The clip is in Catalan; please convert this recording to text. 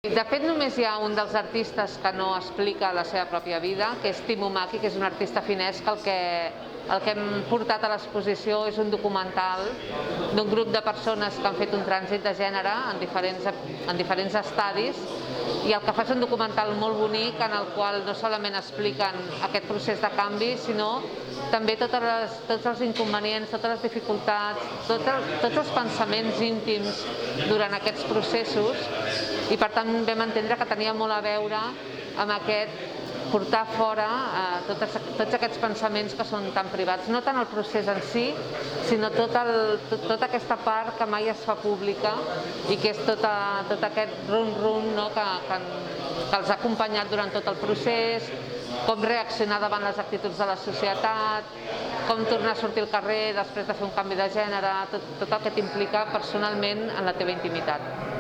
De fet, només hi ha un dels artistes que no explica la seva pròpia vida, que és Timo Maki, que és un artista finès que el que hem portat a l'exposició és un documental d'un grup de persones que han fet un trànsit de gènere en diferents estadis, i el que fa és un documental molt bonic en el qual no solament expliquen aquest procés de canvi, sinó també tots els inconvenients, totes les dificultats, tots els pensaments íntims durant aquests processos, i per tant vam entendre que tenia molt a veure amb aquest portar fora tots aquests pensaments que són tan privats, no tant el procés en si, sinó tota aquesta part que mai es fa pública i que és tot aquest rum-rum que els ha acompanyat durant tot el procés, com reaccionar davant les actituds de la societat, com tornar a sortir al carrer després de fer un canvi de gènere, tot el que t'implica personalment en la teva intimitat.